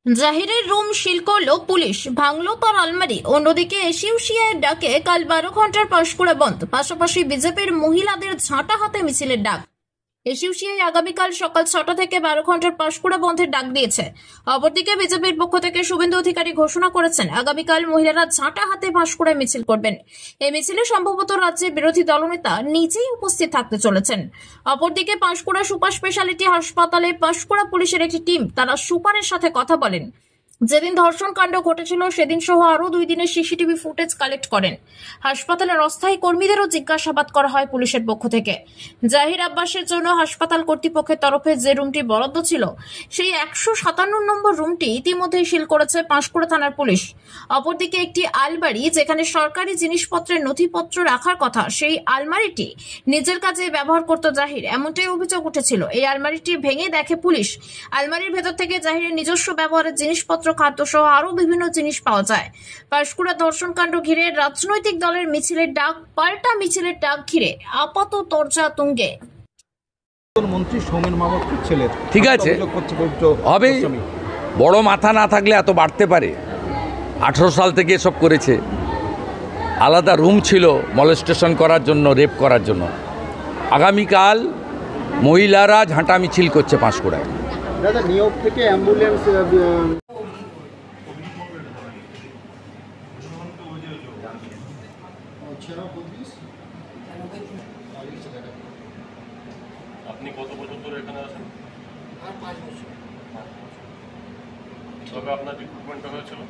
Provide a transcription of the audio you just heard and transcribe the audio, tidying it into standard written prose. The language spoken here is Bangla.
জাহিরের রুম সিল করল পুলিশ, ভাঙল তার আলমারি। অন্যদিকে এসইউসিআইয়ের ডাকে কাল 12 ঘন্টার পাঁশকুড়া বন্ধ, পাশাপাশি বিজেপির মহিলাদের ঝাঁটা হাতে মিছিলের ডাক। এসইউসিআই আগামীকাল সকাল 6টা থেকে 12 ঘন্টার পাঁশকুড়া বন্ধের ডাক দিয়েছে। অপরদিকে বিজেপির পক্ষ থেকে শুভেন্দু অধিকারী ঘোষণা করেছেন আগামীকাল মহিলারা ঝাঁটা হাতে পাঁশকুড়ায় মিছিল করবেন। এই মিছিলে সম্ভবত রাজ্যের বিরোধী দলনেতা নিজেই উপস্থিত থাকতে চলেছেন। অপরদিকে পাঁশকুড়া সুপার স্পেশালিটি হাসপাতালে পাঁশকুড়া পুলিশের একটি টিম তারা সুপারের সাথে কথা বলেন। যেদিন ধর্ষণ কাণ্ড ঘটেছিল সেদিন সহ আরো 2 দিনের সিসিটিভি ফুটেজ কালেক্ট করেন। হাসপাতালের অস্থায়ী কর্মীদেরও জিজ্ঞাসাবাদ করা হয় পুলিশের পক্ষ থেকে। জাহির আব্বাসের জন্য হাসপাতাল কর্তৃপক্ষের তরফে যে রুমটি বরাদ্দ ছিল সেই 157 নম্বর রুমটি ইতিমধ্যেই সিল করেছে পাঁশকুড়া থানার পুলিশ। অপরদিকে একটি আলমারি যেখানে সরকারি জিনিসপত্রের নথিপত্র রাখার কথা, সেই আলমারিটি নিজের কাজে ব্যবহার করত জাহির, এমনটাই অভিযোগ উঠেছিল। এই আলমারিটি ভেঙে দেখে পুলিশ। আলমারির ভেতর থেকে জাহিরের নিজস্ব ব্যবহারের জিনিসপত্র, খাদ্য সহ আরো বিভিন্ন জিনিস পাওয়া যায়। পাঁশকুড়া ধর্ষণ কাণ্ড ঘিরে রাজনৈতিক দলের মিছিলের ডাক, পাল্টা মিছিলের ডাক ঘিরে আপাত চর্চা তুঙ্গে। মন্ত্রী সৌমেন মামার ছেলে ঠিক আছে, হবে। বড় মাথা না থাকলে এত বাড়তে পারে? 18 সাল থেকে এসব করেছে। আলাদা রুম ছিল মলেস্টেশন করার জন্য, রেপ করার জন্য। আগামীকাল মহিলারা ঝাঁটা মিছিল করছে পাঁশকুড়ায়। দাদা, নিয়োগ থেকে অ্যাম্বুলেন্স আপনি কত বছর ধরে এখানে আছেন? আর 5 বছর। তবে আপনার রিক্রুটমেন্টটা হয়েছিল?